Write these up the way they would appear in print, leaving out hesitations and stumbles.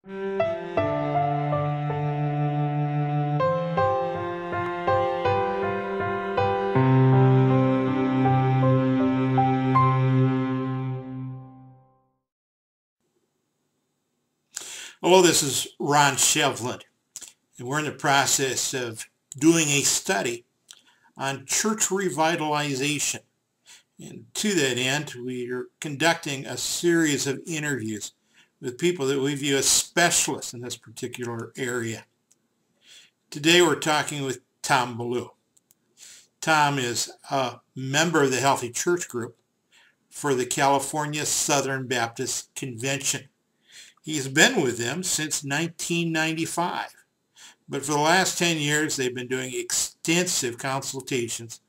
Hello, this is Ron Sheveland, and we're in the process of doing a study on church revitalization. And to that end, we are conducting a series of interviews with people that we view as specialists in this particular area. Today we're talking with Tom Belew. Tom is a member of the Healthy Church Group for the California Southern Baptist Convention. He's been with them since 1995, but for the last 10 years they've been doing extensive consultations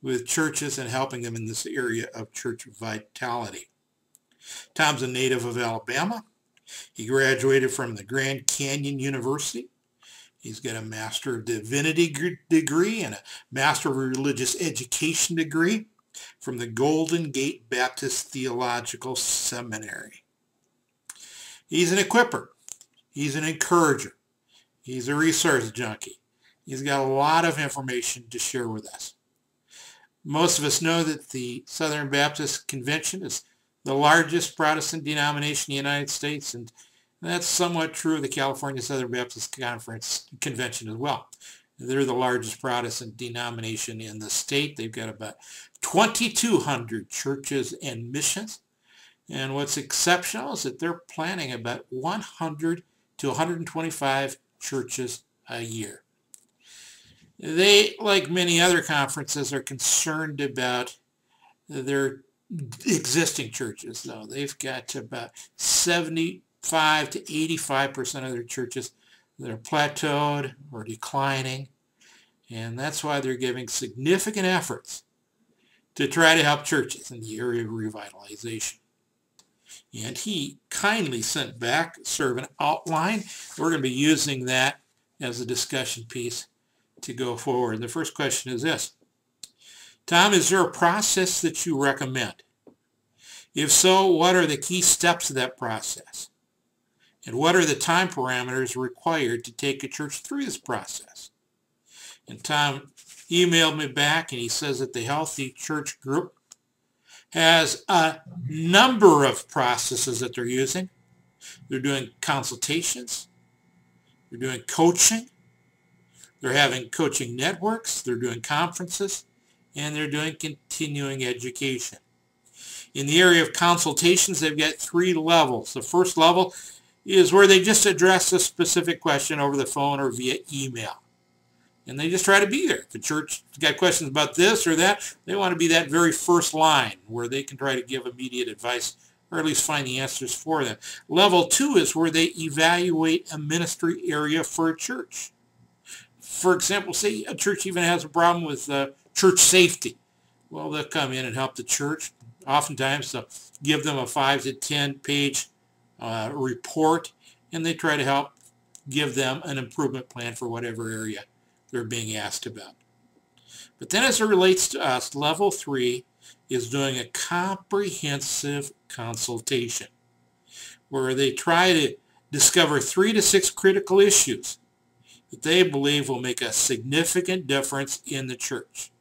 with churches and helping them in this area of church vitality. Tom's a native of Alabama. He graduated from the Grand Canyon University. He's got a Master of Divinity degree and a Master of Religious Education degree from the Golden Gate Baptist Theological Seminary. He's an equipper. He's an encourager. He's a resource junkie. He's got a lot of information to share with us. Most of us know that the Southern Baptist Convention is the largest Protestant denomination in the United States, and that's somewhat true of the California Southern Baptist Convention as well. They're the largest Protestant denomination in the state. They've got about 2,200 churches and missions. And what's exceptional is that they're planning about 100 to 125 churches a year. They, like many other conferences, are concerned about their existing churches, though. They've got about 75 to 85% of their churches that are plateaued or declining, and that's why they're giving significant efforts to try to help churches in the area of revitalization. And he kindly sent back sort of an outline. We're going to be using that as a discussion piece to go forward. The first question is this: Tom, is there a process that you recommend? If so, what are the key steps of that process? And what are the time parameters required to take a church through this process? And Tom emailed me back, and he says that the Healthy Church Group has a number of processes that they're using. They're doing consultations, they're doing coaching, they're having coaching networks, they're doing conferences, and they're doing continuing education. In the area of consultations, they've got 3 levels. The first level is where they just address a specific question over the phone or via email. And they just try to be there. If the church has got questions about this or that, they want to be that very first line where they can try to give immediate advice or at least find the answers for them. Level 2 is where they evaluate a ministry area for a church. For example, say a church even has a problem with church safety. Well, they'll come in and help the church. Oftentimes, they'll give them a 5 to 10 page report, and they try to help give them an improvement plan for whatever area they're being asked about. But then as it relates to us, level 3 is doing a comprehensive consultation where they try to discover 3 to 6 critical issues that they believe will make a significant difference in the church.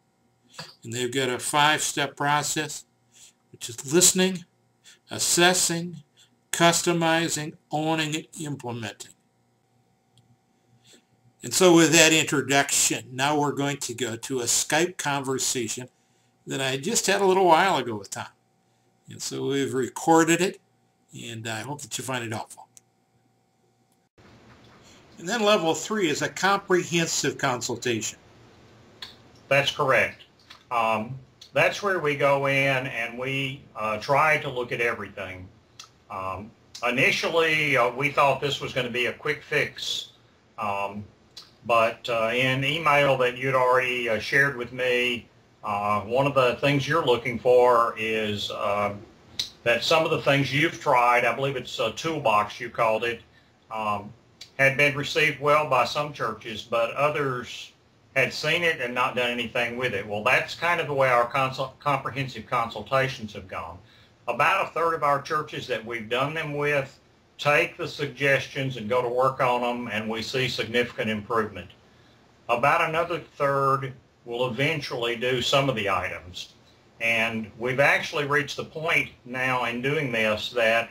And they've got a 5-step process, which is listening, assessing, customizing, owning, and implementing. And so with that introduction, now we're going to go to a Skype conversation that I just had a little while ago with Tom. And so we've recorded it, and I hope that you find it helpful. And then level 3 is a comprehensive consultation. That's correct. That's where we go in and we try to look at everything. Initially, we thought this was going to be a quick fix. But in email that you'd already shared with me, one of the things you're looking for is that some of the things you've tried, I believe it's a toolbox you called it, had been received well by some churches, but others had seen it and not done anything with it. Well, that's kind of the way our comprehensive consultations have gone. About a third of our churches that we've done them with take the suggestions and go to work on them, and we see significant improvement. About another third will eventually do some of the items. And we've actually reached the point now in doing this that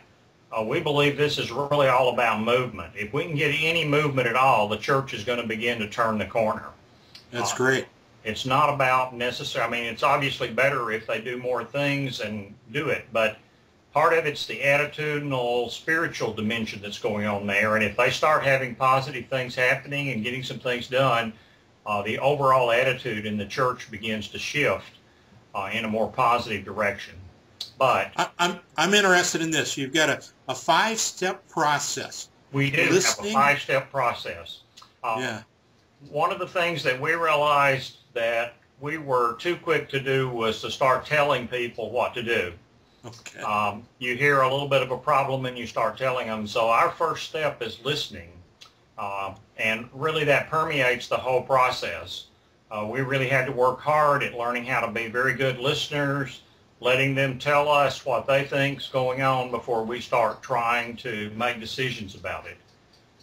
we believe this is really all about movement. If we can get any movement at all, the church is going to begin to turn the corner. That's great. It's not about necessarily, I mean, it's obviously better if they do more things and do it, but part of it's the attitudinal, spiritual dimension that's going on there. And if they start having positive things happening and getting some things done, the overall attitude in the church begins to shift in a more positive direction. But I'm interested in this. You've got a 5-step process. We do have a 5-step process. Yeah. One of the things that we realized that we were too quick to do was to start telling people what to do. Okay. You hear a little bit of a problem and you start telling them. So our first step is listening. And really that permeates the whole process. We really had to work hard at learning how to be very good listeners, letting them tell us what they think's going on before we start trying to make decisions about it.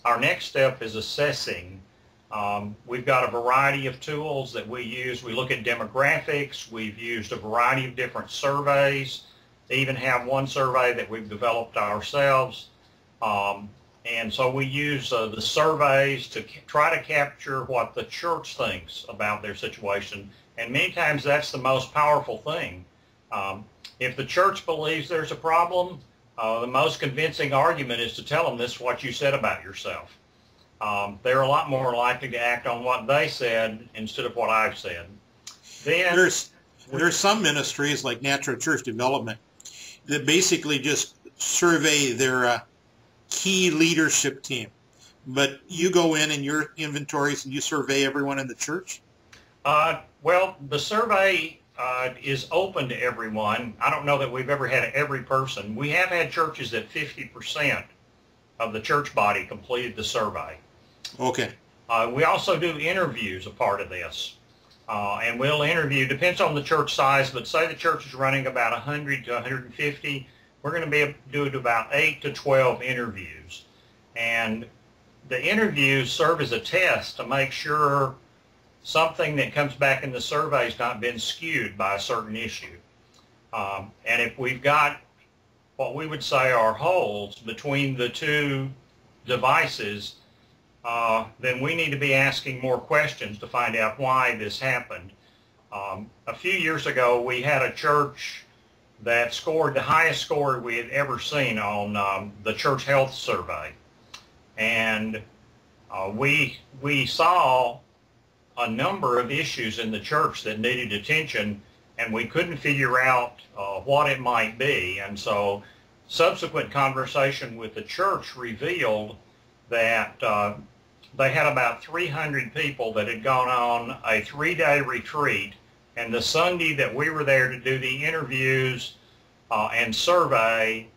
Our next step is assessing. We've got a variety of tools that we use. We look at demographics. We've used a variety of different surveys. Even have one survey that we've developed ourselves. And so we use the surveys to try to capture what the church thinks about their situation. And many times that's the most powerful thing. If the church believes there's a problem, the most convincing argument is to tell them this is what you said about yourself. They're a lot more likely to act on what they said instead of what I've said. Then there's some ministries like Natural Church Development that basically just survey their key leadership team. But you go in your inventories and you survey everyone in the church? Well, the survey is open to everyone. I don't know that we've ever had every person. We have had churches that 50% of the church body completed the survey. Okay. We also do interviews, a part of this. And we'll interview, depends on the church size, but say the church is running about 100 to 150, we're going to be doing about 8 to 12 interviews. And the interviews serve as a test to make sure something that comes back in the survey has not been skewed by a certain issue. And if we've got what we would say are holes between the two devices, then we need to be asking more questions to find out why this happened. A few years ago, we had a church that scored the highest score we had ever seen on the church health survey. And we saw a number of issues in the church that needed attention, and we couldn't figure out what it might be. And so subsequent conversation with the church revealed that they had about 300 people that had gone on a 3-day retreat, and the Sunday that we were there to do the interviews and survey,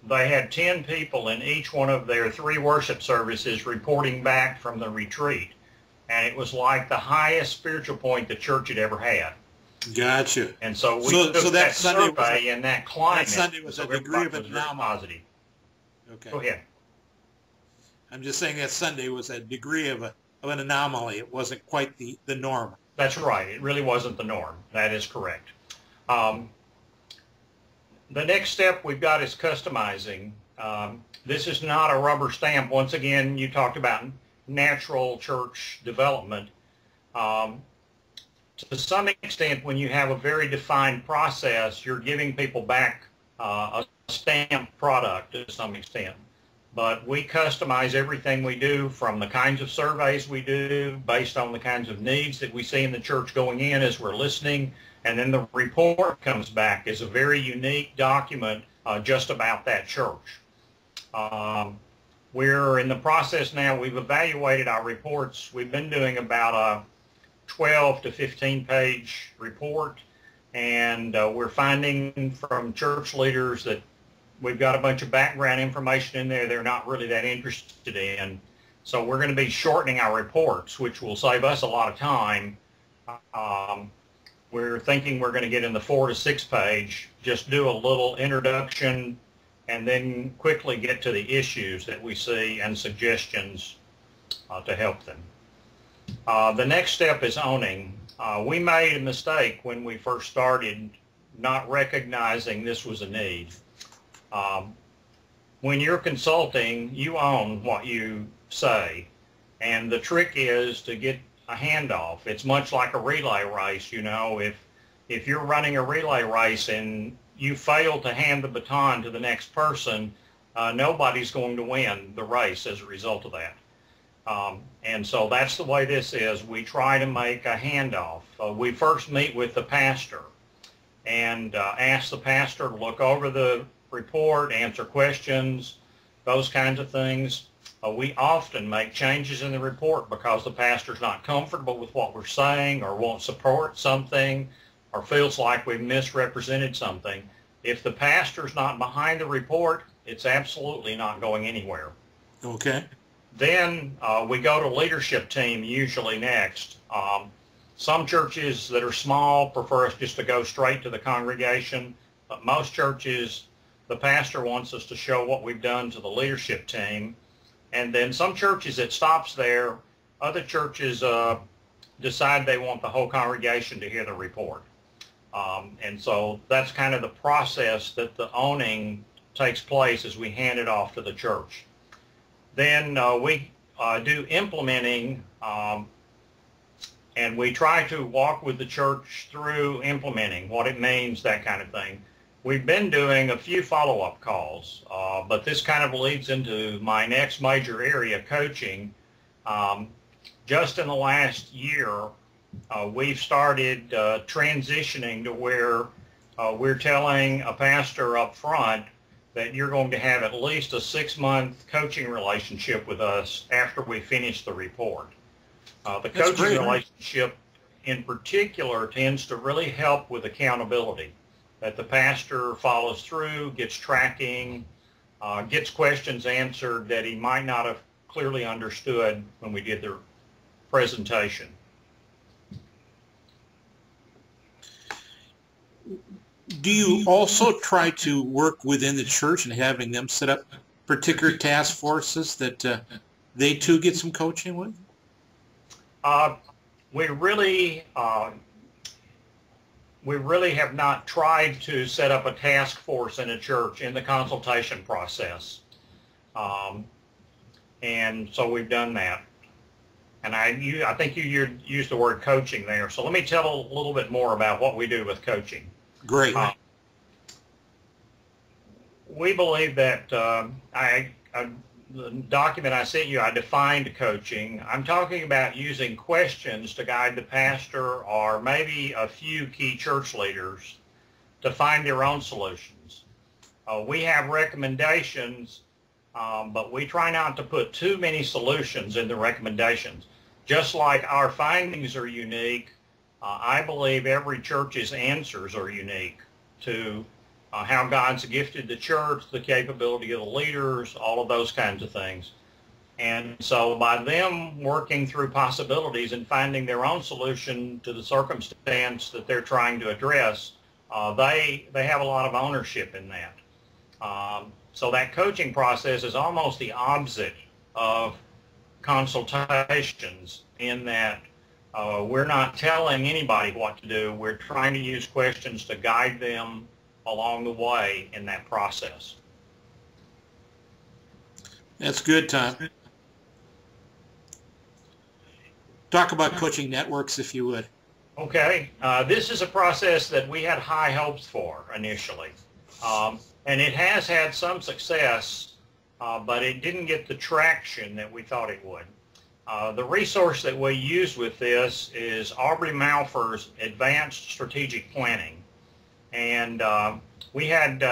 they had 10 people in each one of their 3 worship services reporting back from the retreat. And it was like the highest spiritual point the church had ever had. Gotcha. And so we took that survey and that climate. That Sunday was a degree of anomaly. Positive. Okay. Go ahead. I'm just saying that Sunday was a degree of an anomaly. It wasn't quite the norm. That's right. It really wasn't the norm. That is correct. The next step we've got is customizing. This is not a rubber stamp. Once again, you talked about natural church development. To some extent, when you have a very defined process, you're giving people back a stamped product to some extent. But we customize everything we do, from the kinds of surveys we do based on the kinds of needs that we see in the church going in as we're listening. And then the report comes back as a very unique document just about that church. We're in the process now. We've evaluated our reports. We've been doing about a 12 to 15 page report, and we're finding from church leaders that we've got a bunch of background information in there they're not really that interested in. So we're going to be shortening our reports, which will save us a lot of time. We're thinking we're going to get in the 4 to 6 page, just do a little introduction and then quickly get to the issues that we see and suggestions to help them. The next step is owning. We made a mistake when we first started, not recognizing this was a need. When you're consulting, you own what you say, and the trick is to get a handoff. It's much like a relay race. You know, if you're running a relay race and you fail to hand the baton to the next person, nobody's going to win the race as a result of that. And so that's the way this is. We try to make a handoff. We first meet with the pastor and ask the pastor to look over the report, answer questions, those kinds of things. We often make changes in the report because the pastor's not comfortable with what we're saying or won't support something or feels like we've misrepresented something. If the pastor's not behind the report, it's absolutely not going anywhere. Okay. Then we go to leadership team usually next. Some churches that are small prefer us just to go straight to the congregation, but most churches, the pastor wants us to show what we've done to the leadership team. And then some churches it stops there. Other churches decide they want the whole congregation to hear the report. And so that's kind of the process that the owning takes place as we hand it off to the church. Then we do implementing, and we try to walk with the church through implementing, what it means, that kind of thing. We've been doing a few follow-up calls, but this kind of leads into my next major area, coaching. Just in the last year, we've started transitioning to where we're telling a pastor up front that you're going to have at least a 6-month coaching relationship with us after we finish the report. The coaching relationship in particular tends to really help with accountability, that the pastor follows through, gets tracking, gets questions answered that he might not have clearly understood when we did the presentation. Do you also try to work within the church and having them set up particular task forces that they too get some coaching with? We really have not tried to set up a task force in a church in the consultation process. And so we've done that. And I think you used the word coaching there. So let me tell a little bit more about what we do with coaching. Great. We believe that the document I sent you, I defined coaching. I'm talking about using questions to guide the pastor or maybe a few key church leaders to find their own solutions. We have recommendations, but we try not to put too many solutions in the recommendations. Just like our findings are unique, I believe every church's answers are unique to how God's gifted the church, the capability of the leaders, all of those kinds of things. And so by them working through possibilities and finding their own solution to the circumstance that they're trying to address, they have a lot of ownership in that. So that coaching process is almost the opposite of consultations in that we're not telling anybody what to do. We're trying to use questions to guide them along the way in that process. That's good, Tom. Talk about coaching networks, if you would. Okay. This is a process that we had high hopes for initially. And it has had some success, but it didn't get the traction that we thought it would. The resource that we use with this is Aubrey Malfer's Advanced Strategic Planning. And we had,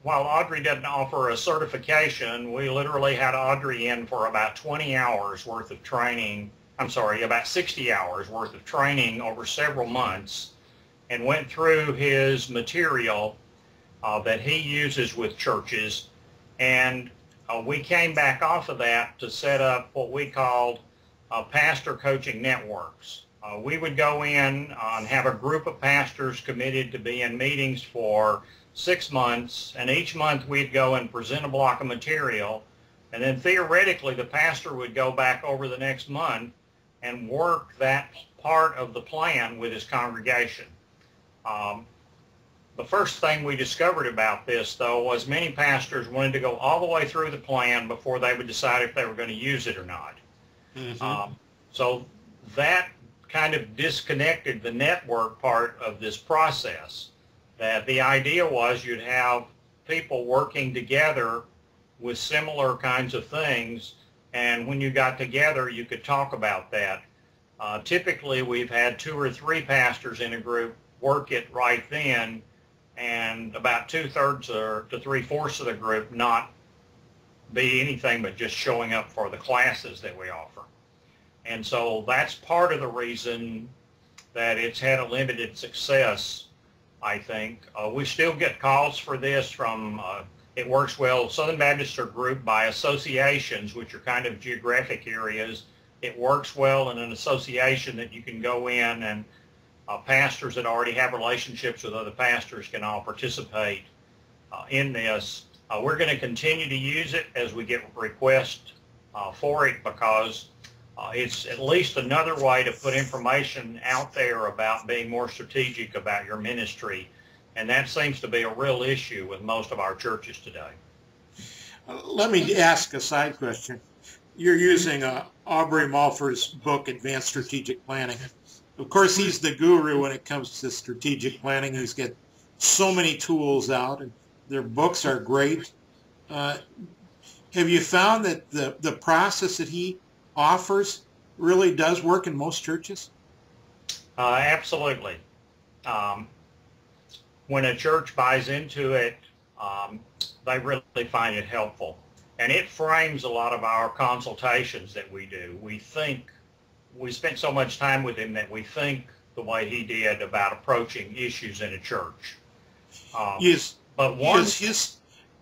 while Audrey didn't offer a certification, we literally had Audrey in for about 20 hours worth of training, about 60 hours worth of training over several months, and went through his material that he uses with churches. And we came back off of that to set up what we called pastor coaching networks. We would go in and have a group of pastors committed to be in meetings for 6 months, and each month we'd go and present a block of material, and then theoretically the pastor would go back over the next month and work that part of the plan with his congregation. The first thing we discovered about this, though, was many pastors wanted to go all the way through the plan before they would decide if they were going to use it or not. Mm-hmm. So that kind of disconnected the network part of this process. That the idea was you'd have people working together with similar kinds of things, and when you got together, you could talk about that. Typically, we've had 2 or 3 pastors in a group work it right then, and about 2/3 or to 3/4 of the group not be anything but just showing up for the classes that we offer. And so that's part of the reason that it's had a limited success, I think. We still get calls for this from, it works well, Southern Baptists are grouped by associations, which are kind of geographic areas. It works well in an association that you can go in and pastors that already have relationships with other pastors can all participate in this. We're going to continue to use it as we get requests for it, because it's at least another way to put information out there about being more strategic about your ministry, and that seems to be a real issue with most of our churches today. Let me ask a side question. You're using Aubrey Malfer's book, Advanced Strategic Planning. Of course, he's the guru when it comes to strategic planning. He's got so many tools out, and their books are great. Have you found that the process that he offers really does work in most churches? Absolutely. When a church buys into it, they really find it helpful. And it frames a lot of our consultations that we do. We spent so much time with him that we think the way he did about approaching issues in a church. But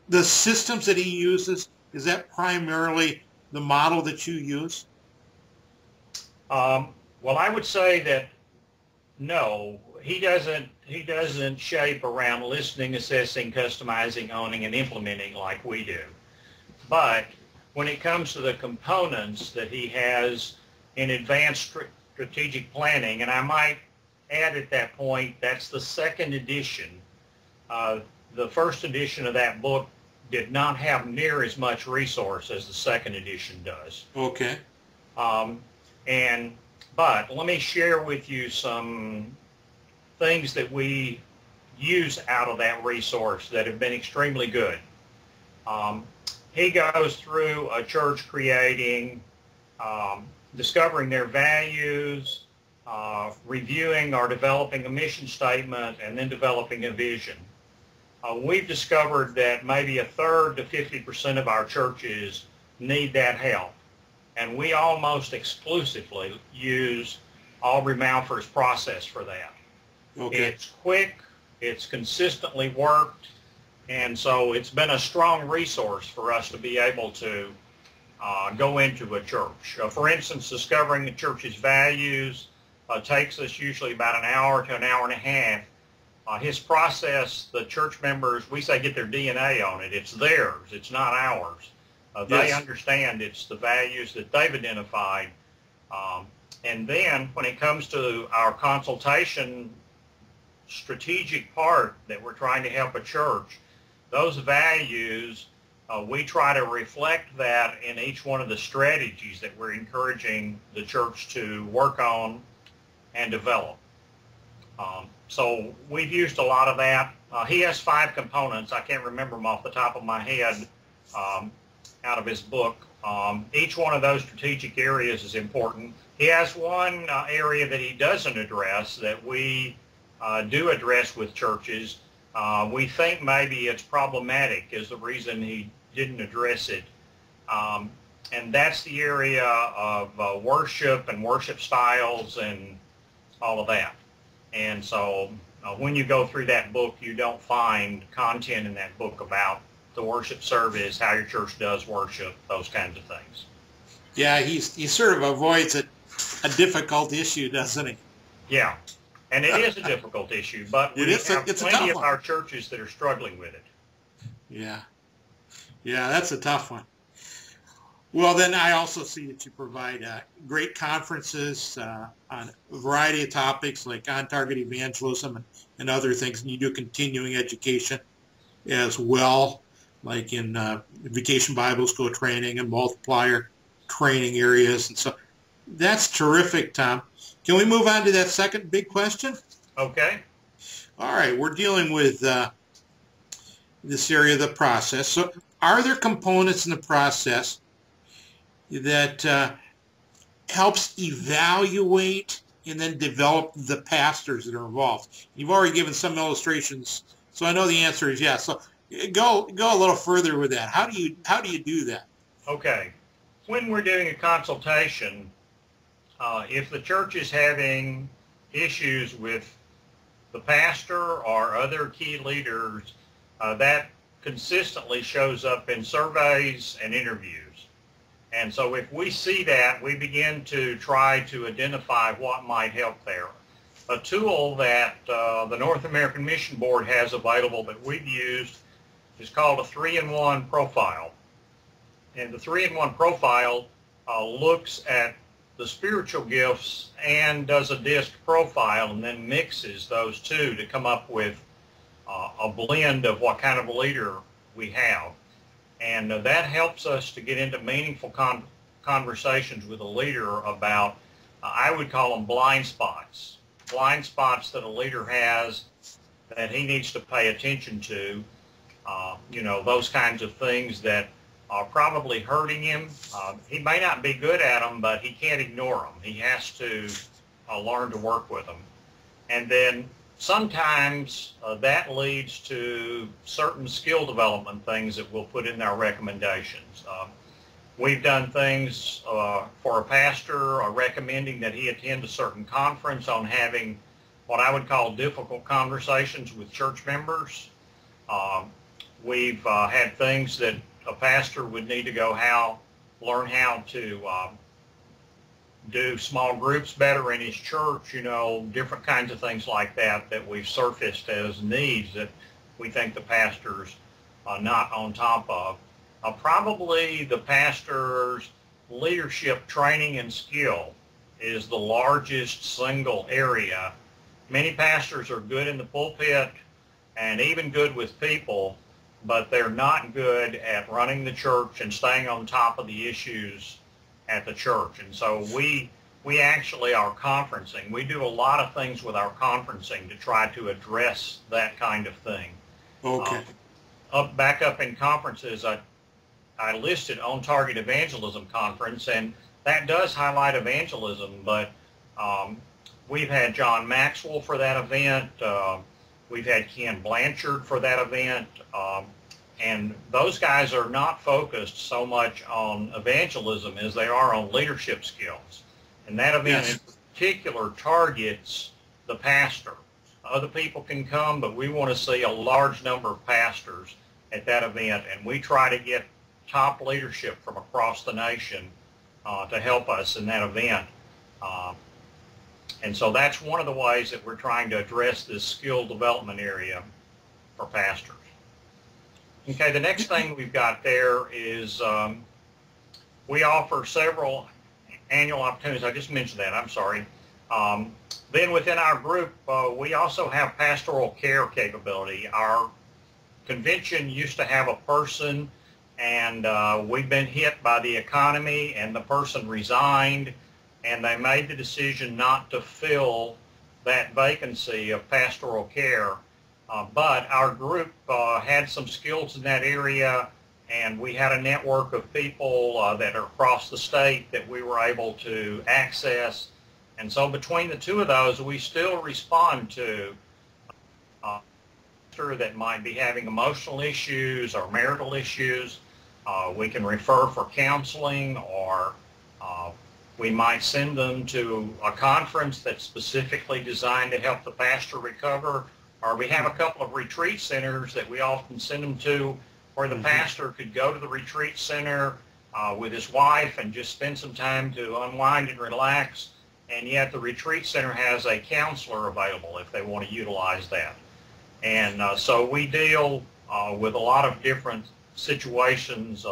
the systems that he uses, is that primarily the model that you use? Well, I would say that no, he doesn't shape around listening, assessing, customizing, owning, and implementing like we do. But when it comes to the components that he has in advanced strategic planning, and I might add at that point, that's the 2nd edition. The 1st edition of that book did not have near as much resource as the 2nd edition does. Okay. But let me share with you some things that we use out of that resource that have been extremely good. He goes through a church creating, discovering their values, reviewing or developing a mission statement, and then developing a vision. We've discovered that maybe 1/3 to 50% of our churches need that help. And we almost exclusively use Aubrey Malfer's process for that. Okay. It's quick, it's consistently worked, and so it's been a strong resource for us to be able to go into a church. For instance, discovering the church's values takes us usually about an hour to an hour and a half. His process, the church members, we say get their DNA on it. It's theirs, it's not ours. They understand it's the values that they've identified. And then when it comes to our consultation strategic part that we're trying to help a church, those values, we try to reflect that in each one of the strategies that we're encouraging the church to work on and develop. So we've used a lot of that. He has 5 components. I can't remember them off the top of my head out of his book. Each one of those strategic areas is important. He has one area that he doesn't address that we do address with churches. We think maybe it's problematic is the reason he didn't address it. And that's the area of worship and worship styles and all of that. And so when you go through that book, you don't find content in that book about the worship service, how your church does worship, those kinds of things. Yeah, he sort of avoids a difficult issue, doesn't he? Yeah. And it is a difficult issue, but we have plenty of our churches that are struggling with it. Yeah. Yeah, that's a tough one. Well, then I also see that you provide great conferences on a variety of topics like on-target evangelism and other things, and you do continuing education as well, like in Vacation Bible School training and multiplier training areas. And so that's terrific, Tom. Can we move on to that second big question? Okay. All right, we're dealing with this area of the process. So are there components in the process that helps evaluate and then develop the pastors that are involved? You've already given some illustrations, so I know the answer is yes. So go a little further with that. How do you do that? Okay. When we're doing a consultation, if the church is having issues with the pastor or other key leaders, that consistently shows up in surveys and interviews. And so if we see that, we begin to try to identify what might help there. A tool that the North American Mission Board has available that we've used is called a 3-in-1 profile. And the 3-in-1 profile looks at the spiritual gifts and does a disc profile and then mixes those two to come up with a blend of what kind of a leader we have. And that helps us to get into meaningful conversations with a leader about, I would call them blind spots that a leader has that he needs to pay attention to, those kinds of things that are probably hurting him. He may not be good at them, but he can't ignore them. He has to learn to work with them. And then sometimes that leads to certain skill development things that we'll put in our recommendations. We've done things for a pastor recommending that he attend a certain conference on having what I would call difficult conversations with church members. We've had things that a pastor would need to learn how to do small groups better in his church, different kinds of things like that we've surfaced as needs that we think the pastor's not on top of. Probably the pastor's leadership training and skill is the largest single area. Many pastors are good in the pulpit and even good with people, but they're not good at running the church and staying on top of the issues at the church. And so we actually are conferencing. We do a lot of things with our conferencing to try to address that kind of thing. Okay. Back up in conferences, I listed On Target Evangelism Conference, and that does highlight evangelism, but we've had John Maxwell for that event. We've had Ken Blanchard for that event. And those guys are not focused so much on evangelism as they are on leadership skills. And that event in particular targets the pastor. Other people can come, but we want to see a large number of pastors at that event. And we try to get top leadership from across the nation to help us in that event. And so that's one of the ways that we're trying to address this skill development area for pastors. Okay, the next thing we've got there is we offer several annual opportunities. I just mentioned that, I'm sorry. Then within our group, we also have pastoral care capability. Our convention used to have a person, and we've been hit by the economy, and the person resigned, and they made the decision not to fill that vacancy of pastoral care. But our group had some skills in that area, and we had a network of people that are across the state that we were able to access. And so between the two of those, we still respond to that might be having emotional issues or marital issues. We can refer for counseling, or we might send them to a conference that's specifically designed to help the pastor recover. Or we have a couple of retreat centers that we often send them to where the pastor could go to the retreat center with his wife and just spend some time to unwind and relax. and yet the retreat center has a counselor available if they want to utilize that. And so we deal with a lot of different situations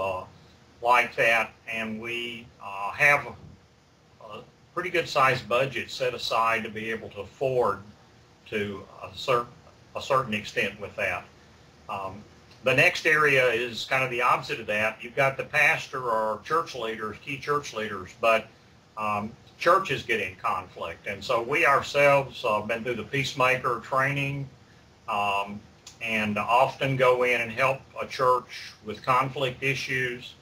like that, and we have a pretty good sized budget set aside to be able to afford to a certain extent with that. The next area is kind of the opposite of that. You've got the pastor or church leaders, key church leaders, but churches get in conflict. And so we ourselves have been through the peacemaker training and often go in and help a church with conflict issues.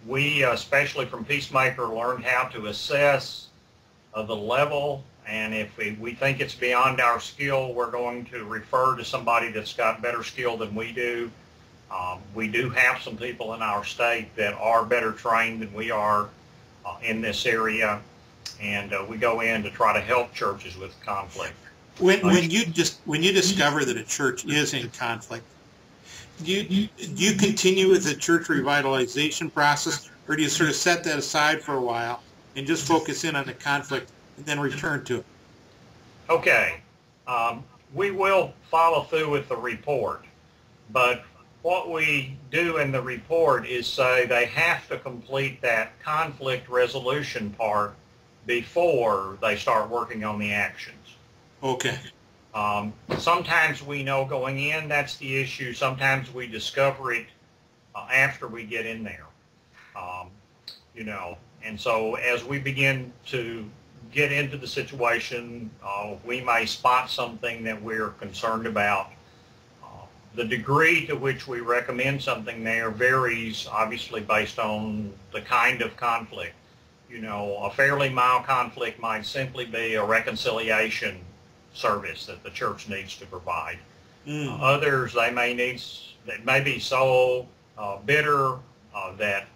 We, especially from Peacemaker, learned how to assess the level, and if we think it's beyond our skill, we're going to refer to somebody that's got better skill than we do. We do have some people in our state that are better trained than we are in this area, and we go in to try to help churches with conflict. When you discover that a church is in conflict, do you continue with the church revitalization process, or do you sort of set that aside for a while and just focus in on the conflict and then return to it? Okay, we will follow through with the report, but what we do in the report is say they have to complete that conflict resolution part before they start working on the actions. Okay. Sometimes we know going in that's the issue. Sometimes we discover it after we get in there. And so as we begin to get into the situation, we may spot something that we're concerned about. The degree to which we recommend something there varies, obviously, based on the kind of conflict. A fairly mild conflict might simply be a reconciliation service that the church needs to provide. Others, they may be so bitter that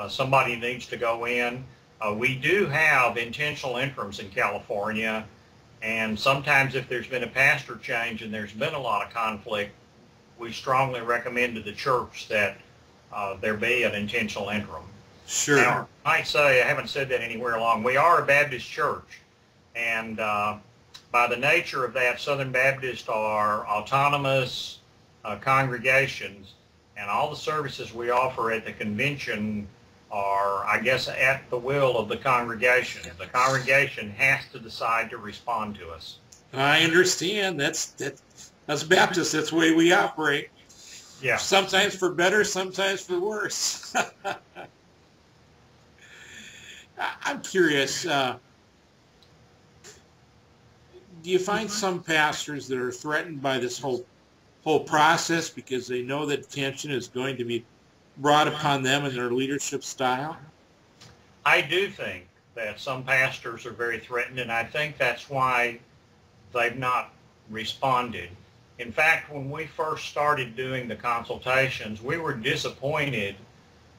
somebody needs to go in. We do have intentional interims in California, and sometimes if there's been a pastor change and there's been a lot of conflict, we strongly recommend to the church that there be an intentional interim. Sure. Now, I might say, I haven't said that anywhere along, we are a Baptist church, and by the nature of that, Southern Baptists are autonomous congregations, and all the services we offer at the convention are, I guess, at the will of the congregation. The congregation has to decide to respond to us. I understand. That's Baptists. That's the way we operate. Yeah. Sometimes for better, sometimes for worse. I'm curious. Do you find some pastors that are threatened by this whole process because they know that attention is going to be brought upon them and their leadership style? I do think that some pastors are very threatened, and I think that's why they've not responded. In fact, when we first started doing the consultations, we were disappointed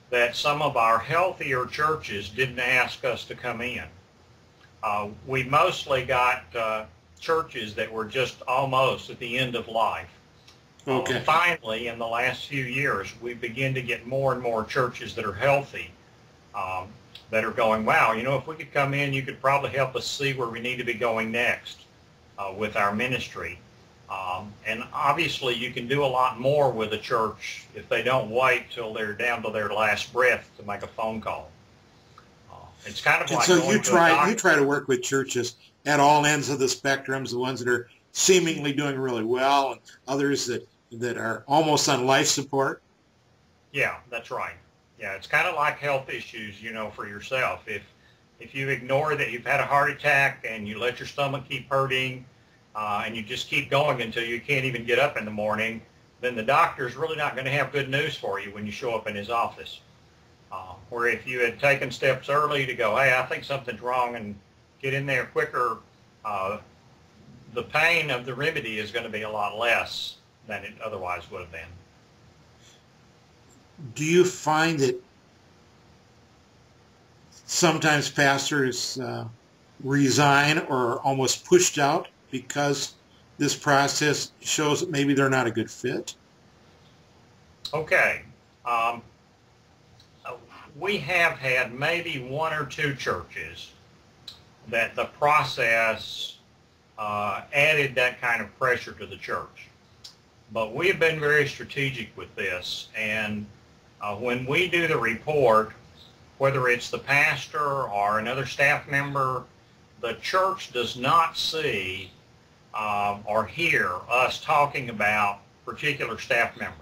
that some of our healthier churches didn't ask us to come in. We mostly got churches that were just almost at the end of life. Okay. Finally, in the last few years, we begin to get more and more churches that are healthy, that are going, wow, if we could come in, you could probably help us see where we need to be going next with our ministry. And obviously, you can do a lot more with a church if they don't wait till they're down to their last breath to make a phone call. It's kind of like so going you try to work with churches at all ends of the spectrums, the ones that are seemingly doing really well, and others that are almost on life support. Yeah, that's right. Yeah, it's kind of like health issues, for yourself. If you ignore that you've had a heart attack and you let your stomach keep hurting, and you just keep going until you can't even get up in the morning, then the doctor's really not going to have good news for you when you show up in his office. Where if you had taken steps early to go, hey, I think something's wrong, and get in there quicker, the pain of the remedy is going to be a lot less than it otherwise would have been. Do you find that sometimes pastors resign or are almost pushed out because this process shows that maybe they're not a good fit? Okay. We have had maybe one or two churches that the process added that kind of pressure to the church. But we have been very strategic with this, and when we do the report, whether it's the pastor or another staff member, the church does not see or hear us talking about particular staff members.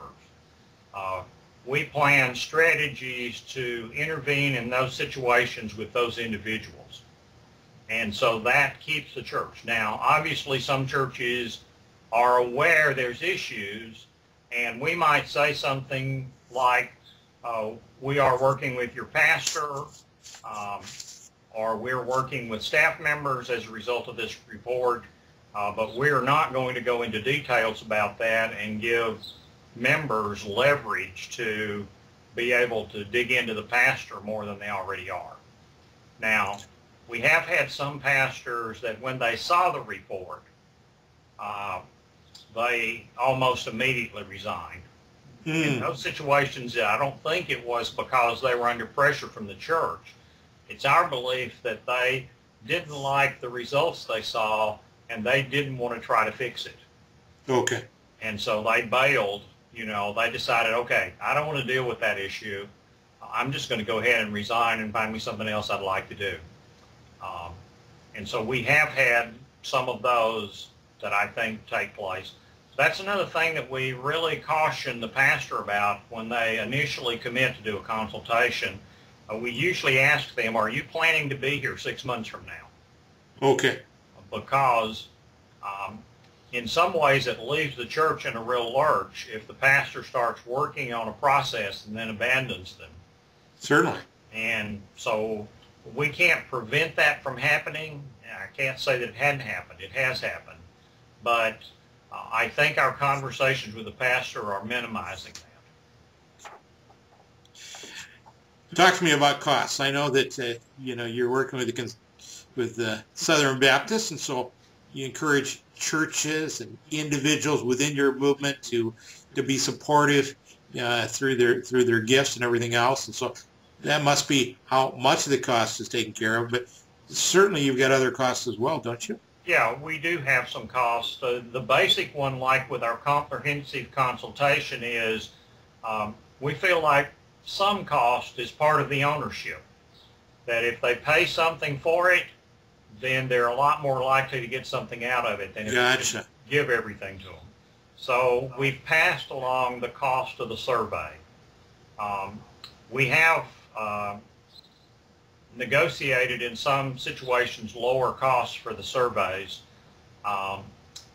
We plan strategies to intervene in those situations with those individuals. And so that keeps the church. Now, obviously, some churches are aware there's issues, and we might say something like, we are working with your pastor, or we're working with staff members as a result of this report, but we're not going to go into details about that and give members leverage to be able to dig into the pastor more than they already are. Now, we have had some pastors that when they saw the report, they almost immediately resigned. In those situations, I don't think it was because they were under pressure from the church. It's our belief that they didn't like the results they saw, and they didn't want to try to fix it. Okay. And so they bailed. You know, they decided, okay, I don't want to deal with that issue. I'm just going to go ahead and resign and find me something else I'd like to do. And so we have had some of those that I think take place. That's another thing that we really caution the pastor about when they initially commit to do a consultation. We usually ask them, are you planning to be here 6 months from now? Okay. Because in some ways it leaves the church in a real lurch if the pastor starts working on a process and then abandons them. Certainly. And so we can't prevent that from happening. I can't say that it hadn't happened. It has happened. But I think our conversations with the pastor are minimizing that. Talk to me about costs. I know that you're working with the Southern Baptists, and so you encourage churches and individuals within your movement to be supportive through their gifts and everything else. And so that must be how much of the cost is taken care of. But certainly you've got other costs as well, don't you? Yeah, we do have some costs. The basic one, like with our comprehensive consultation, is we feel like some cost is part of the ownership. That if they pay something for it, then they're a lot more likely to get something out of it than if you just give everything to them. So we've passed along the cost of the survey. We have negotiated in some situations lower costs for the surveys.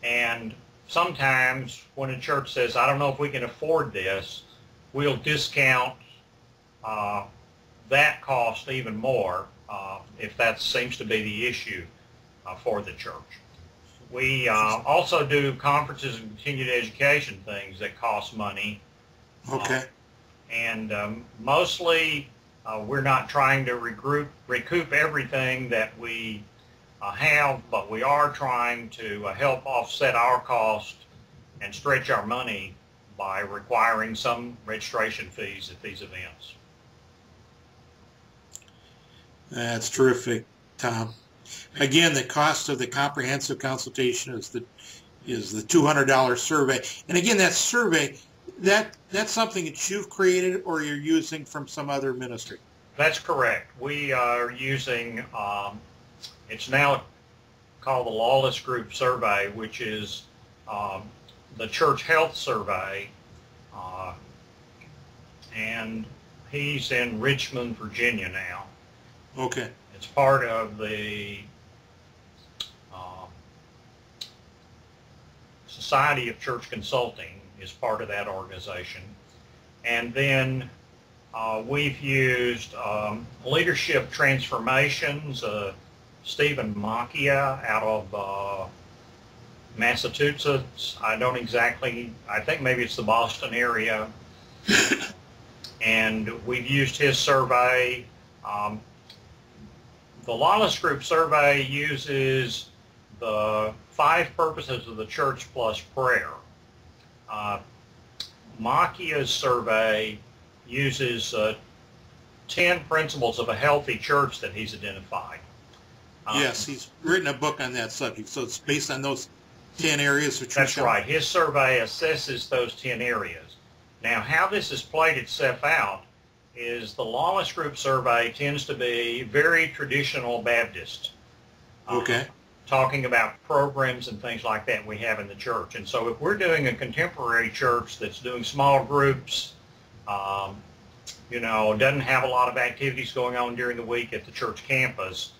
And sometimes when a church says, I don't know if we can afford this, we'll discount that cost even more if that seems to be the issue for the church. We also do conferences and continued education things that cost money. Okay. And mostly we're not trying to recoup everything that we have, but we are trying to help offset our cost and stretch our money by requiring some registration fees at these events. That's terrific, Tom. Again, the cost of the comprehensive consultation is the $200 survey. And again, that survey, that's something that you've created or you're using from some other ministry? That's correct. We are using, it's now called the Lawless Group Survey, which is the Church Health Survey. And he's in Richmond, Virginia now. Okay. It's part of the Society of Church Consulting is part of that organization. And then we've used Leadership Transformations, Stephen Macchia out of Massachusetts. I think maybe it's the Boston area. And we've used his survey. The Lawless Group Survey uses the 5 purposes of the church plus prayer. Macchia's survey uses 10 principles of a healthy church that he's identified. Yes, he's written a book on that subject, so it's based on those 10 areas that That's right. His survey assesses those 10 areas. Now, how this has played itself out is the Lawless Group survey tends to be very traditional Baptist. Okay. Talking about programs and things like that we have in the church. And so if we're doing a contemporary church that's doing small groups, doesn't have a lot of activities going on during the week at the church campus,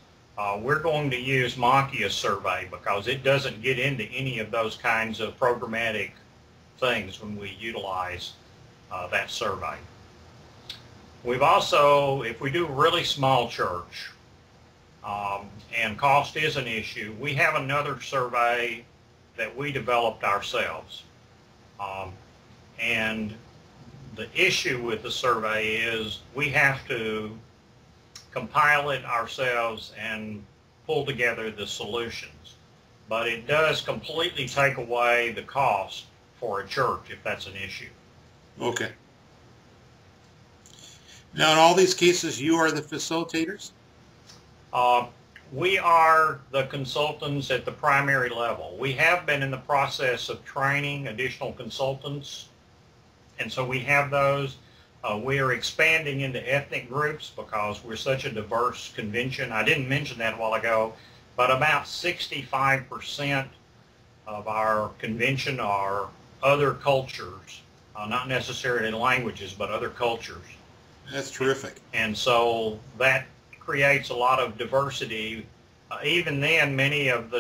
we're going to use Machia's survey because it doesn't get into any of those kinds of programmatic things when we utilize that survey. We've also, if we do a really small church, and cost is an issue, we have another survey that we developed ourselves. And the issue with the survey is we have to compile it ourselves and pull together the solutions. But it does completely take away the cost for a church if that's an issue. Okay. Now, in all these cases, you are the facilitators? We are the consultants at the primary level. We have been in the process of training additional consultants, and so we have those. We are expanding into ethnic groups because we're such a diverse convention. I didn't mention that a while ago, but about 65% of our convention are other cultures, not necessarily languages, but other cultures. That's terrific. And so that creates a lot of diversity. Even then, many of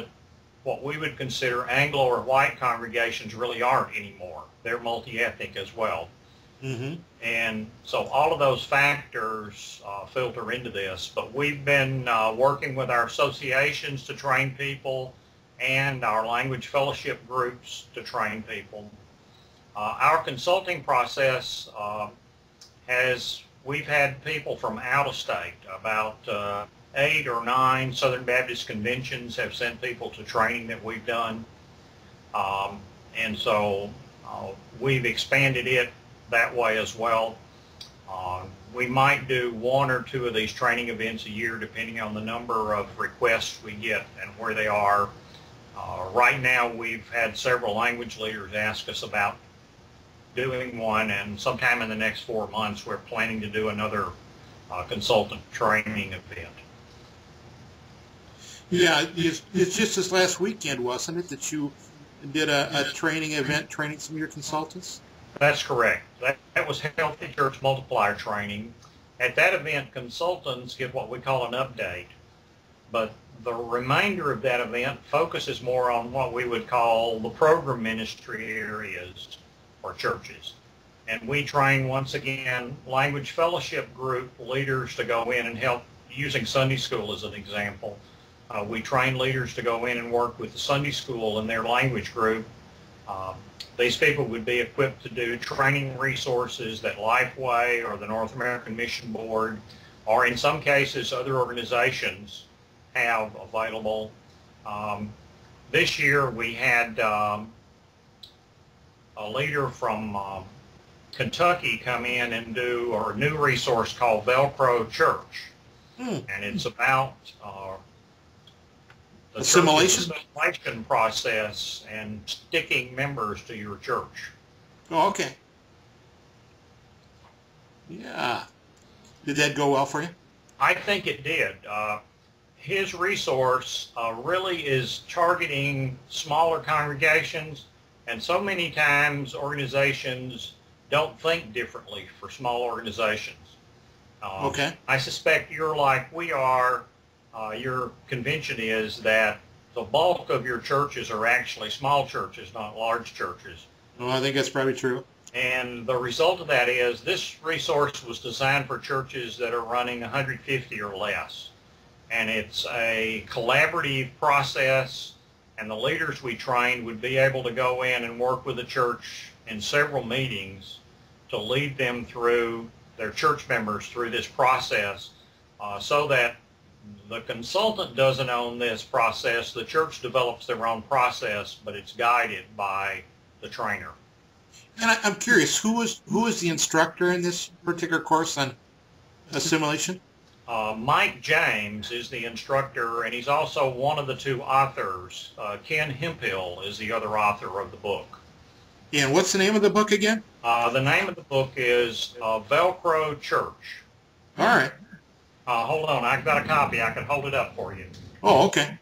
what we would consider Anglo or white congregations really aren't anymore. They're multi-ethnic as well. Mm-hmm. And so all of those factors filter into this. But we've been working with our associations to train people and our language fellowship groups to train people. Our consulting process we've had people from out of state. About 8 or 9 Southern Baptist conventions have sent people to training that we've done. And so we've expanded it that way as well. We might do 1 or 2 of these training events a year depending on the number of requests we get and where they are. Right now we've had several language leaders ask us about doing one, and sometime in the next 4 months we're planning to do another consultant training event. Yeah, it's just this last weekend, wasn't it, that you did a training event training some of your consultants? That's correct. That was Healthy Church Multiplier Training. At that event, consultants get what we call an update, but the remainder of that event focuses more on what we would call the program ministry areas for churches. And we train, once again, language fellowship group leaders to go in and help, using Sunday school as an example. We train leaders to go in and work with the Sunday school and their language group. These people would be equipped to do training resources that Lifeway or the North American Mission Board, or in some cases other organizations, have available. This year we had a leader from Kentucky come in and do a new resource called Velcro Church. And it's about the assimilation process and sticking members to your church. Oh, okay. Yeah. Did that go well for you? I think it did. His resource really is targeting smaller congregations, and so many times organizations don't think differently for small organizations. Okay. I suspect you're like we are. Your convention is that the bulk of your churches are actually small churches, not large churches. Well, I think that's probably true. And the result of that is this resource was designed for churches that are running 150 or less. And it's a collaborative process, and the leaders we trained would be able to go in and work with the church in several meetings to lead them through, their church members through this process, so that the consultant doesn't own this process. The church develops their own process, but it's guided by the trainer. And I'm curious, who was the instructor in this particular course on assimilation? Mike James is the instructor, and he's also one of the two authors. Ken Hemphill is the other author of the book. And what's the name of the book again? The name of the book is Velcro Church. All right. Hold on, I've got a copy. I can hold it up for you. Oh, okay.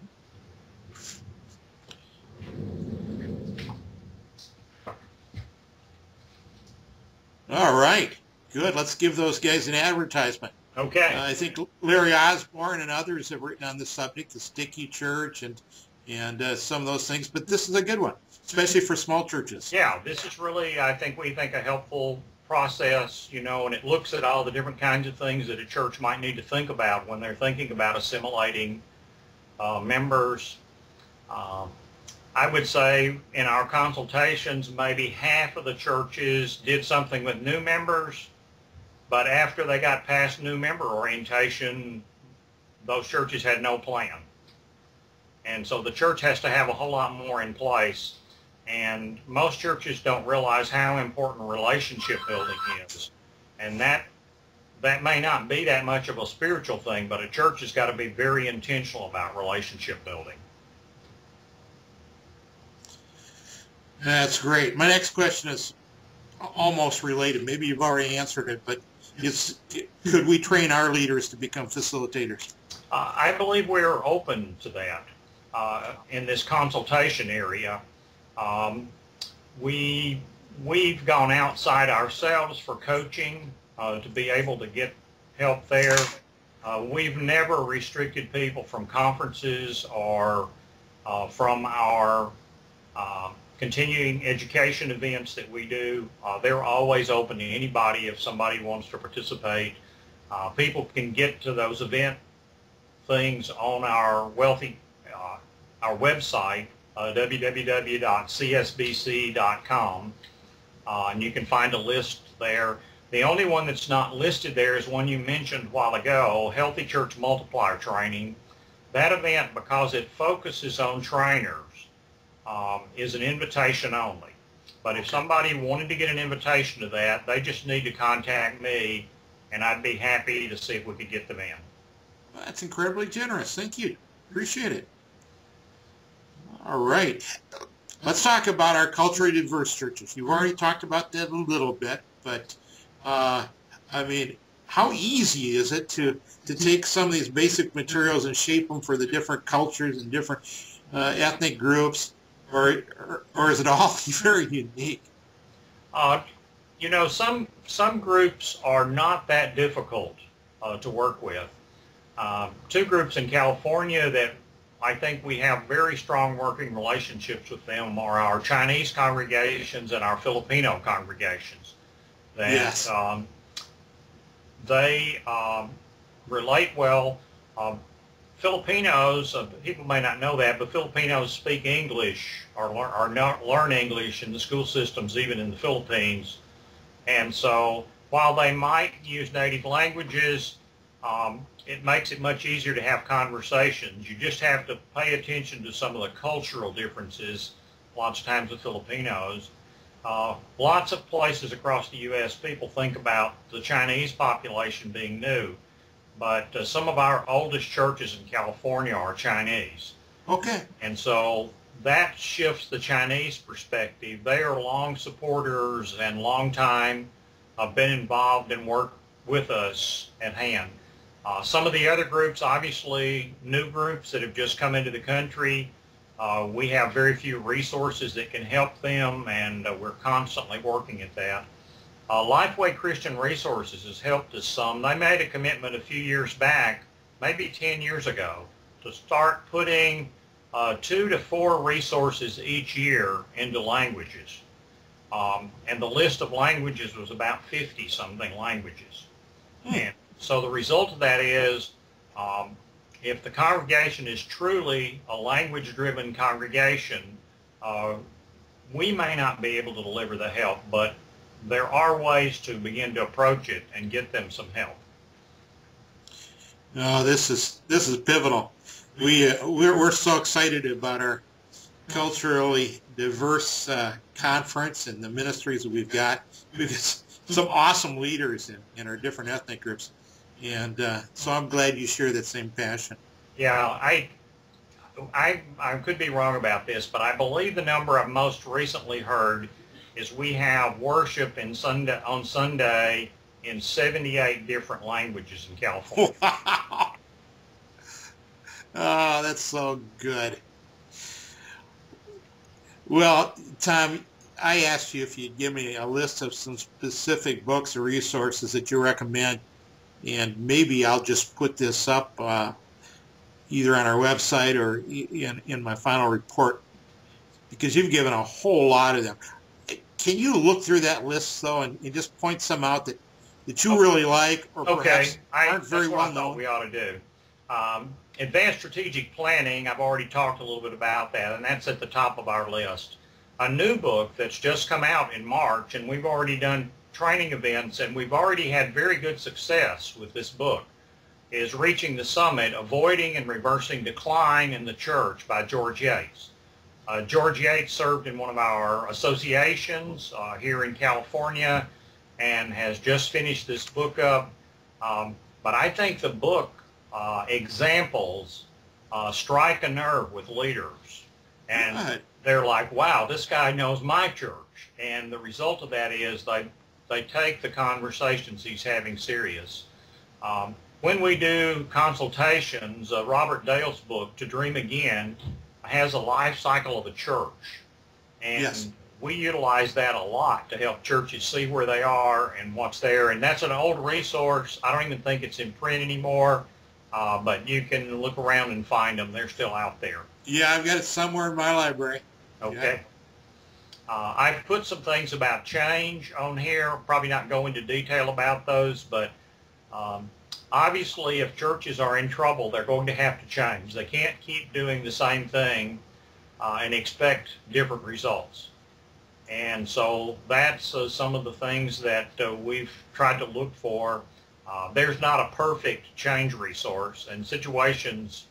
All right. Good. Let's give those guys an advertisement. Okay. I think Larry Osborne and others have written on the subject, the Sticky Church and some of those things, but this is a good one, especially for small churches. Yeah, this is really, we think, a helpful process, and it looks at all the different kinds of things that a church might need to think about when they're thinking about assimilating members. I would say in our consultations, maybe half of the churches did something with new members, but after they got past new member orientation, those churches had no plan. And so the church has to have a whole lot more in place. And most churches don't realize how important relationship building is. And that may not be that much of a spiritual thing, but a church has got to be very intentional about relationship building. That's great. My next question is almost related. Maybe you've already answered it, but could we train our leaders to become facilitators? I believe we're open to that in this consultation area. We've gone outside ourselves for coaching to be able to get help there. We've never restricted people from conferences or from our continuing education events that we do. They're always open to anybody if somebody wants to participate. People can get to those event things on our website, www.csbc.com, and you can find a list there. The only one that's not listed there is one you mentioned a while ago, Healthy Church Multiplier Training. That event, because it focuses on trainers, is an invitation only. But if somebody wanted to get an invitation to that, they just need to contact me, and I'd be happy to see if we could get them in. Well, that's incredibly generous. Thank you. Appreciate it. All right. Let's talk about our culturally diverse churches. You've already talked about that a little bit, but I mean, how easy is it to take some of these basic materials and shape them for the different cultures and different ethnic groups, or is it all very unique? Some groups are not that difficult to work with. Two groups in California that I think we have very strong working relationships with them are our Chinese congregations and our Filipino congregations. Yes. They relate well. Filipinos, people may not know that, but Filipinos speak English or learn English in the school systems, even in the Philippines. And so while they might use native languages, it makes it much easier to have conversations. You just have to pay attention to some of the cultural differences lots of times with Filipinos. Lots of places across the U.S. people think about the Chinese population being new, but some of our oldest churches in California are Chinese. Okay. And so that shifts the Chinese perspective. They are long supporters and long time been involved and worked with us at hand. Some of the other groups, obviously new groups that have just come into the country, we have very few resources that can help them, and we're constantly working at that. Lifeway Christian Resources has helped us some. They made a commitment a few years back, maybe 10 years ago, to start putting 2 to 4 resources each year into languages. And the list of languages was about 50-something languages. And so the result of that is, if the congregation is truly a language-driven congregation, we may not be able to deliver the help, but there are ways to begin to approach it and get them some help. No, this is pivotal. We're so excited about our culturally diverse conference and the ministries that we've got. We've got some awesome leaders in our different ethnic groups. And so I'm glad you share that same passion. Yeah, I could be wrong about this, but I believe the number I've most recently heard is we have worship on Sunday in 78 different languages in California. Wow. Oh, that's so good. Well, Tom, I asked you if you'd give me a list of some specific books or resources that you recommend, and maybe I'll just put this up either on our website or in my final report, because you've given a whole lot of them. Can you look through that list, though, and just point some out that you really like or perhaps aren't very well known? That's what I thought we ought to do. Advanced strategic planning, I've already talked a little bit about that, and that's at the top of our list. A new book that's just come out in March, and we've already done training events, and we've already had very good success with this book, is Reaching the Summit, Avoiding and Reversing Decline in the Church by George Yates. George Yates served in one of our associations here in California and has just finished this book up. But I think the book examples strike a nerve with leaders. And Good. they're like, wow, this guy knows my church. And the result of that is they take the conversations he's having serious. When we do consultations, Robert Dale's book, To Dream Again, has a life cycle of a church. And Yes. we utilize that a lot to help churches see where they are and what's there. And that's an old resource. I don't even think it's in print anymore, but you can look around and find them. They're still out there. Yeah, I've got it somewhere in my library. Okay. I've put some things about change on here. Probably not go into detail about those, but obviously if churches are in trouble, they're going to have to change. They can't keep doing the same thing and expect different results. And so that's some of the things that we've tried to look for. There's not a perfect change resource, and situations,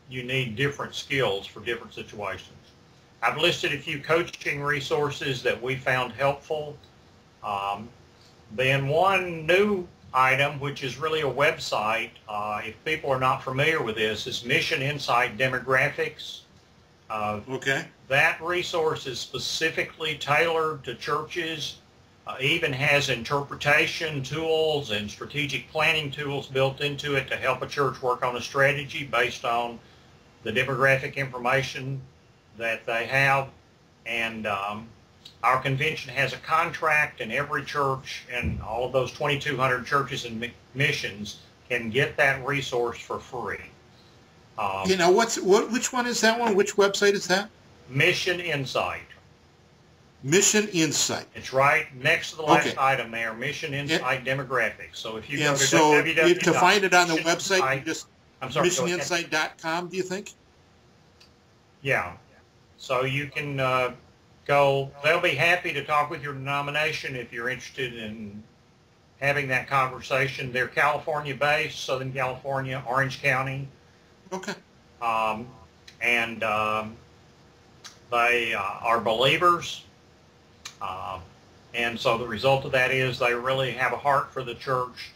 you need different skills for different situations. I've listed a few coaching resources that we found helpful. Then one new item, which is really a website, if people are not familiar with this, is Mission Insight Demographics. Okay. That resource is specifically tailored to churches, even has interpretation tools and strategic planning tools built into it to help a church work on a strategy based on the demographic information that they have. And our convention has a contract, and every church and all of those 2,200 churches and missions can get that resource for free. Which one is that one? Which website is that? Mission Insight. Mission Insight. It's right next to the last item there, Mission Insight Demographics. So if you go to www. To find it on the website, you just missioninsight.com, do you think? Yeah. So you can go. They'll be happy to talk with your denomination if you're interested in having that conversation. They're California-based, Southern California, Orange County. Okay. And they are believers. And so the result of that is they really have a heart for the church.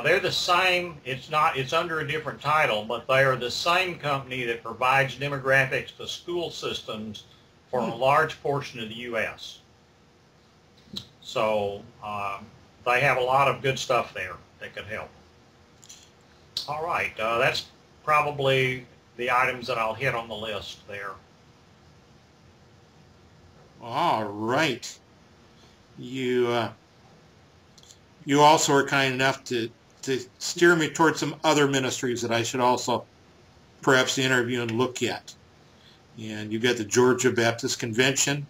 They're the same, it's under a different title, but they are the same company that provides demographics to school systems for a large portion of the U.S. So they have a lot of good stuff there that could help. All right, that's probably the items that I'll hit on the list there. All right. You also are kind enough to steer me towards some other ministries that I should also perhaps interview and look at. And you got the Georgia Baptist Convention,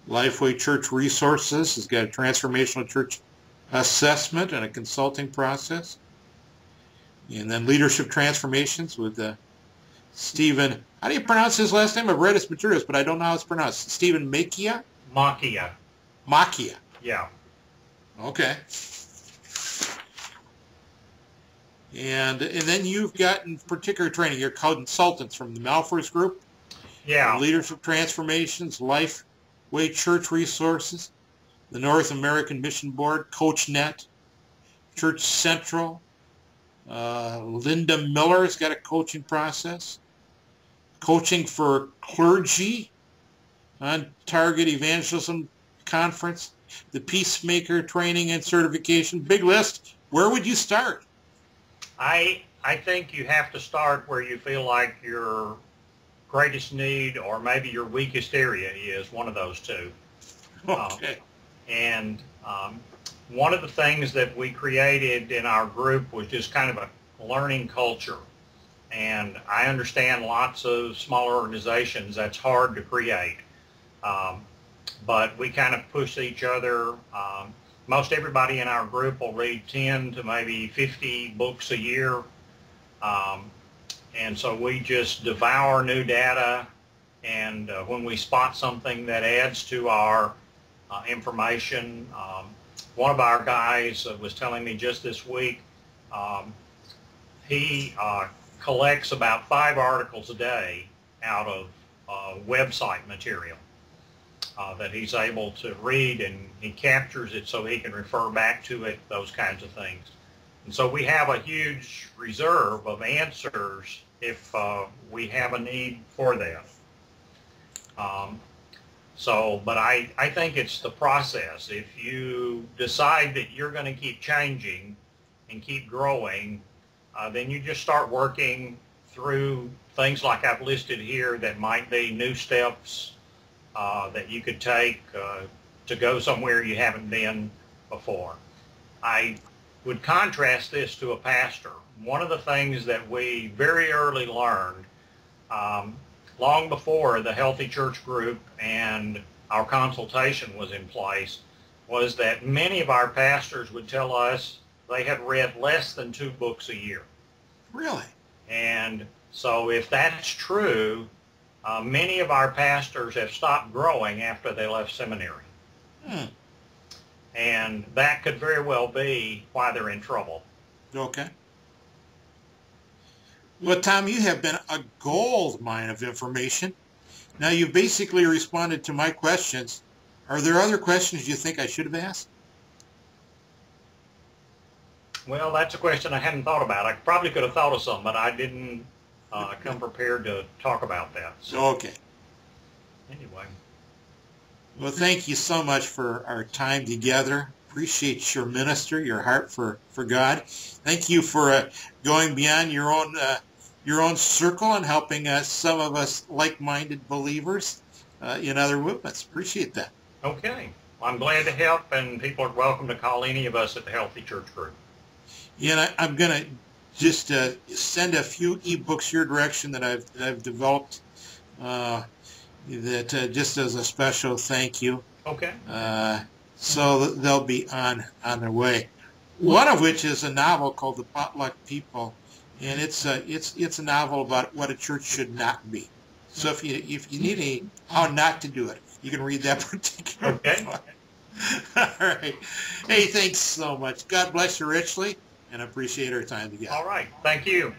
Lifeway Church Resources has got a transformational church assessment and a consulting process. And then Leadership Transformations with Stephen, how do you pronounce his last name? I've read his materials, but I don't know how it's pronounced. Stephen Makia? Makia. Yeah. Okay. And then you've gotten particular training. You're consultants from the Malfors Group. Yeah. Leadership Transformations, Lifeway Church Resources, the North American Mission Board, CoachNet, Church Central. Linda Miller's got a coaching process. Coaching for Clergy on Target Evangelism Conference. The Peacemaker Training and Certification. Big list. Where would you start? I think you have to start where you feel like your greatest need or maybe your weakest area is, one of those two. Okay. One of the things that we created in our group was just kind of a learning culture. And I understand lots of smaller organizations, that's hard to create. But we kind of push each other. Most everybody in our group will read 10 to maybe 50 books a year. And so we just devour new data, and when we spot something that adds to our information, one of our guys was telling me just this week, he collects about 5 articles a day out of website material that he's able to read, and he captures it so he can refer back to it, those kinds of things. And so we have a huge reserve of answers if we have a need for that. But I think it's the process. If you decide that you're going to keep changing and keep growing, then you just start working through things like I've listed here that might be new steps that you could take to go somewhere you haven't been before. I would contrast this to a pastor. One of the things that we very early learned, long before the Healthy Church Group and our consultation was in place, was that many of our pastors would tell us they had read less than 2 books a year. Really? And so if that's true, many of our pastors have stopped growing after they left seminary. And that could very well be why they're in trouble. Okay. Well, Tom, you have been a gold mine of information. Now, you basically responded to my questions. Are there other questions you think I should have asked? Well, that's a question I hadn't thought about. I probably could have thought of some, but I didn't come prepared to talk about that. So, okay. Anyway. Well, thank you so much for our time together. Appreciate your ministry, your heart for God. Thank you for going beyond your own circle and helping some of us like-minded believers in other movements. Appreciate that. Okay. Well, I'm glad to help, and people are welcome to call any of us at the Healthy Church Group. Yeah, and I'm going to just send a few ebooks your direction that I've developed that just as a special thank you. Okay. So they'll be on their way. One of which is a novel called The Potluck People, and it's a novel about what a church should not be. So if you need how not to do it, you can read that particular book. All right. Hey, thanks so much. God bless you richly, and I appreciate our time together. All right. Thank you.